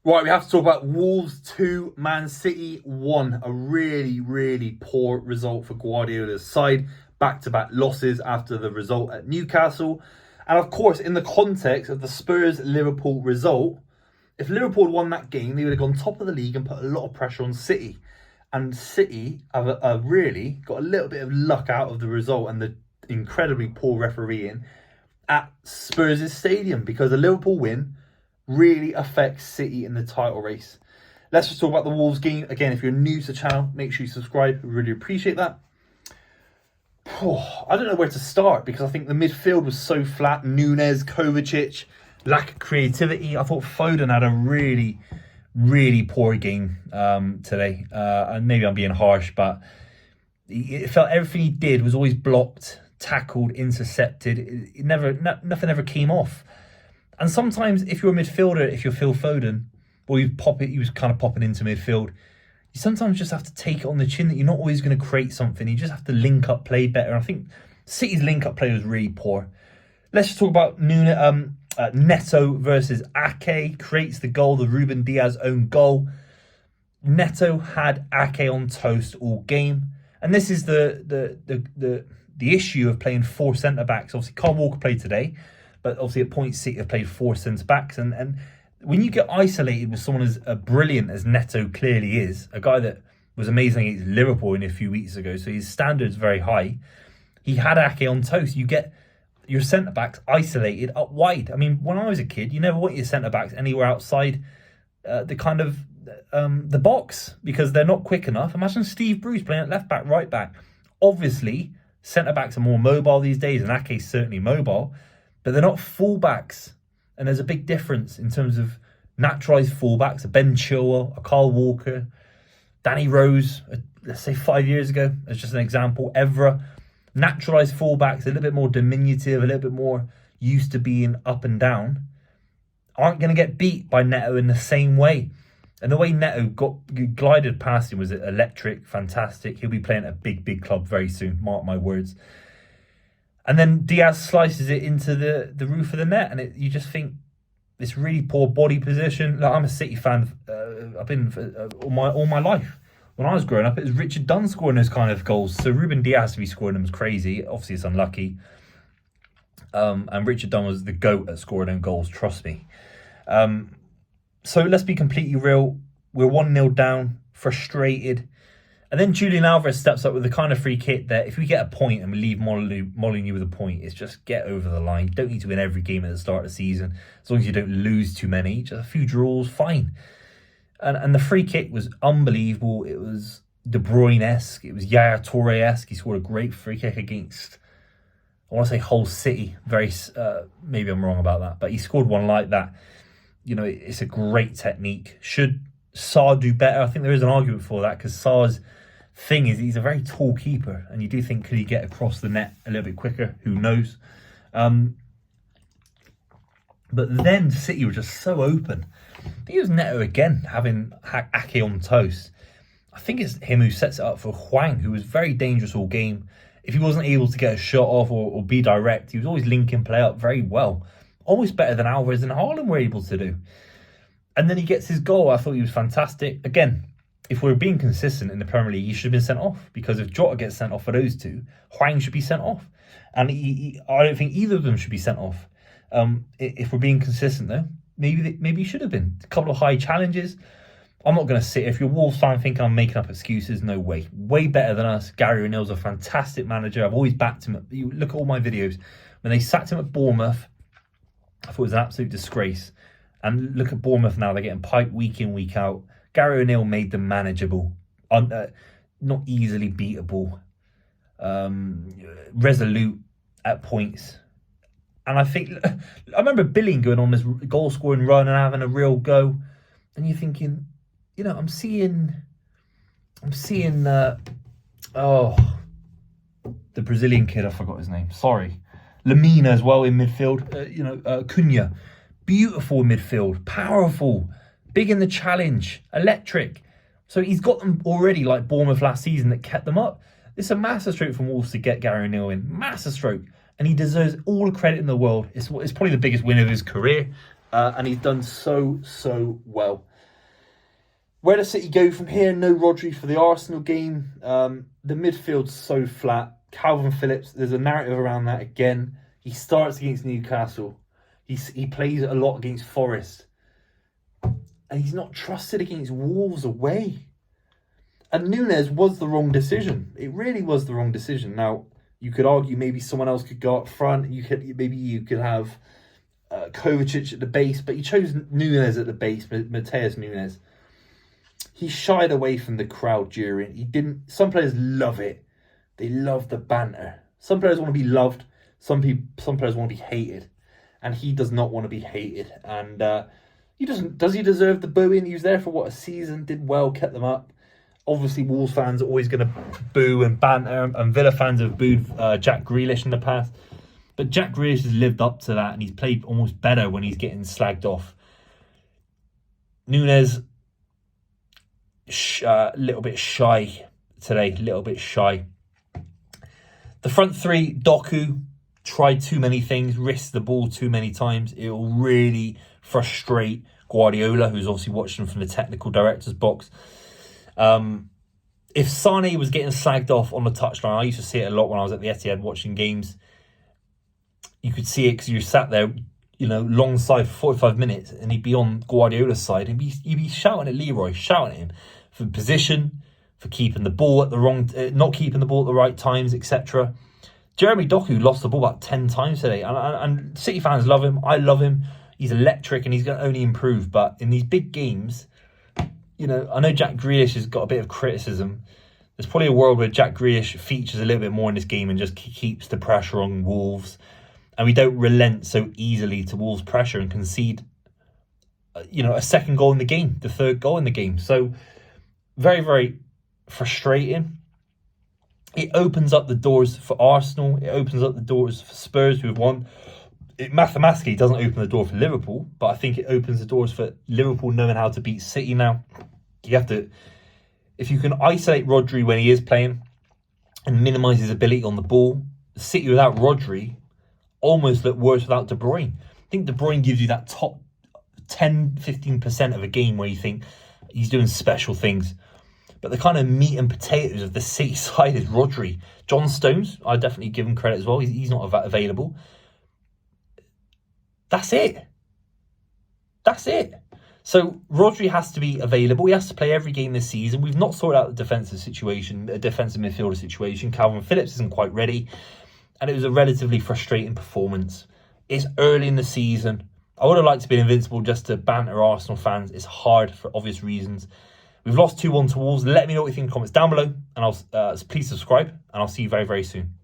Right, we have to talk about Wolves 2, Man City 1. A really, really poor result for Guardiola's side. Back-to-back losses after the result at Newcastle. And of course, in the context of the Spurs-Liverpool result, if Liverpool had won that game, they would have gone top of the league and put a lot of pressure on City. And City have really got a little bit of luck out of the result and the incredibly poor refereeing at Spurs' stadium, because a Liverpool win really affects City in the title race. Let's just talk about the Wolves game. Again, if you're new to the channel, make sure you subscribe. We really appreciate that. I don't know where to start, because I think the midfield was so flat. Nunes, Kovacic, lack of creativity. I thought Foden had a really, really poor game today. And maybe I'm being harsh, but it felt everything he did was always blocked, tackled, intercepted. Nothing ever came off. And sometimes if you're a midfielder, if you're Phil Foden, or he was kind of popping into midfield, you sometimes just have to take it on the chin that you're not always going to create something. You just have to link up play better. I think City's link up play was really poor. Let's just talk about Neto versus Ake. Creates the goal, the Ruben Diaz own goal. Neto had Ake on toast all game. And this is the issue of playing four centre-backs. Obviously, Kyle Walker played today, but obviously at points City have played four centre-backs. And when you get isolated with someone as brilliant as Neto clearly is, a guy that was amazing against Liverpool a few weeks ago, so his standard's very high, he had Ake on toast. You get your centre-backs isolated up wide. I mean, when I was a kid, you never want your centre-backs anywhere outside the box, because they're not quick enough. Imagine Steve Bruce playing at left-back, right-back. Obviously, centre-backs are more mobile these days, and Ake's certainly mobile, but they're not full-backs. And there's a big difference in terms of naturalised fullbacks. A Ben Chilwell, a Kyle Walker, Danny Rose, let's say 5 years ago, as just an example. Evra, naturalised fullbacks, a little bit more diminutive, a little bit more used to being up and down, aren't going to get beat by Neto in the same way. And the way Neto glided past him was electric, fantastic. He'll be playing at a big, big club very soon, mark my words. And then Diaz slices it into the roof of the net, and you just think this really poor body position. Like, I'm a City fan. I've been all my life. When I was growing up, it was Richard Dunn scoring those kind of goals. So Ruben Diaz to be scoring them is crazy. Obviously, it's unlucky. And Richard Dunn was the GOAT at scoring them goals, trust me. So let's be completely real. We're 1-0 down, frustrated. And then Julian Alvarez steps up with the kind of free kick that if we get a point and we leave Molineux with a point, it's just get over the line. You don't need to win every game at the start of the season. As long as you don't lose too many, just a few draws, fine. And the free kick was unbelievable. It was De Bruyne-esque. It was Yaya Toure-esque. He scored a great free kick against, I want to say, Hull City. Maybe I'm wrong about that, but he scored one like that. You know, it's a great technique. Should Sarr do better? I think there is an argument for that, because Sarr's thing is he's a very tall keeper, and you do think, could he get across the net a little bit quicker? Who knows? But then City were just so open. I think it was Neto again having Ake on toast. I think it's him who sets it up for Hwang, who was very dangerous all game. If he wasn't able to get a shot off or be direct, he was always linking play up very well. Almost better than Alvarez and Haaland were able to do. And then he gets his goal. I thought he was fantastic. Again, if we're being consistent in the Premier League, he should have been sent off, because if Jota gets sent off for those two, Hwang should be sent off. And I don't think either of them should be sent off. If we're being consistent, though, maybe he should have been. A couple of high challenges. I'm not going to sit. If you're a Wolves fan thinking I'm making up excuses, no way. Way better than us. Gary O'Neill's a fantastic manager. I've always backed him. You look at all my videos. When they sacked him at Bournemouth, I thought it was an absolute disgrace. And look at Bournemouth now. They're getting piped week in, week out. Gary O'Neill made them manageable. Not easily beatable. Resolute at points. And I remember Billing going on this goal-scoring run and having a real go. And you're thinking, you know, I'm seeing the Brazilian kid, I forgot his name. Sorry. Lamina as well in midfield. Cunha. Beautiful midfield, powerful, big in the challenge, electric. So he's got them already, like Bournemouth last season, that kept them up. It's a massive stroke from Wolves to get Gary O'Neill in. Massive stroke. And he deserves all the credit in the world. It's probably the biggest win of his career. and he's done so well. Where does City go from here? No Rodri for the Arsenal game. The midfield's so flat. Calvin Phillips, there's a narrative around that again. He starts against Newcastle. He plays a lot against Forest. And he's not trusted against Wolves away. And Núñez was the wrong decision. It really was the wrong decision. Now, you could argue maybe someone else could go up front. Maybe you could have Kovacic at the base, but he chose Núñez at the base, Mateus Núñez. He shied away from the crowd during. He didn't. Some players love it. They love the banter. Some players want to be loved. Some players want to be hated, and he does not want to be hated. And he doesn't. Does he deserve the booing? He was there for a season. Did well, kept them up. Obviously, Wolves fans are always going to boo and banter, and Villa fans have booed Jack Grealish in the past. But Jack Grealish has lived up to that, and he's played almost better when he's getting slagged off. Núñez, a little bit shy today, a little bit shy. The front three, Doku, tried too many things, risked the ball too many times. It will really frustrate Guardiola, who's obviously watching from the technical director's box. If Sane was getting slagged off on the touchline, I used to see it a lot when I was at the Etihad watching games. You could see it because you sat there, long side for 45 minutes, and he'd be on Guardiola's side, and you'd be shouting at Leroy, shouting at him for position, for keeping the ball at the wrong, not keeping the ball at the right times, etc. Jeremy Doku lost the ball about 10 times today, and City fans love him. I love him. He's electric, and he's going to only improve. But in these big games, I know Jack Grealish has got a bit of criticism. There's probably a world where Jack Grealish features a little bit more in this game and just keeps the pressure on Wolves. And we don't relent so easily to Wolves' pressure and concede, a second goal in the game, the third goal in the game. So very, very frustrating. It opens up the doors for Arsenal. It opens up the doors for Spurs, who have won. It mathematically doesn't open the door for Liverpool, but I think it opens the doors for Liverpool knowing how to beat City now. You have to, if you can isolate Rodri when he is playing and minimise his ability on the ball, City without Rodri almost look worse without De Bruyne. I think De Bruyne gives you that top 10-15% of a game where you think he's doing special things. But the kind of meat and potatoes of the City side is Rodri. John Stones, I definitely give him credit as well. He's not available. That's it. So Rodri has to be available. He has to play every game this season. We've not sorted out the defensive midfielder situation. Calvin Phillips isn't quite ready. And it was a relatively frustrating performance. It's early in the season. I would have liked to be invincible just to banter Arsenal fans. It's hard for obvious reasons. We've lost 2-1 to Wolves. Let me know what you think in the comments down below. And please subscribe. And I'll see you very, very soon.